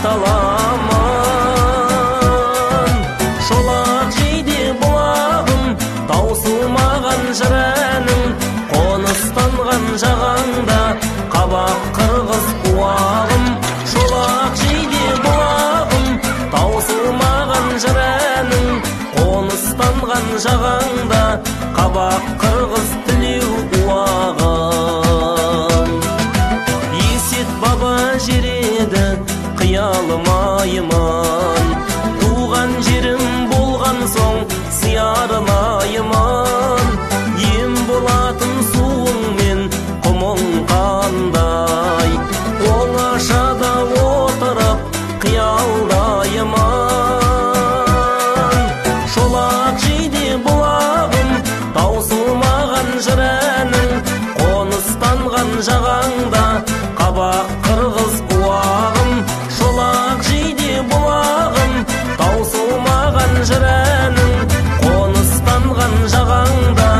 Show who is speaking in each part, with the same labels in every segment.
Speaker 1: таламан. Шолақ жейде бұлағым, таусылмаған жырәнің, қоныстанған жағаңда қабақ қырғыз қуағым. Шолақ жейде бұлағым, таусылмаған жырәнің, қоныстанған жағаңда қабақ қырғыз тілеу уағым. Есет баба жереді қиялымайыман, туған жерім болған соң сиярылайыман. Ем болатын суың мен құмың қандай, оңашада отырып қиялдайыман. Шолақ жейде бұлағым, таусылмаған жырәнің, қоныстанған жағаңда қабақ қырғыз қуағым. Шолақ жейде бұлағым, таусылмаған жырәнің, қоныстанған жағаңда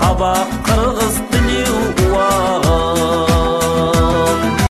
Speaker 1: қабақ қырғыз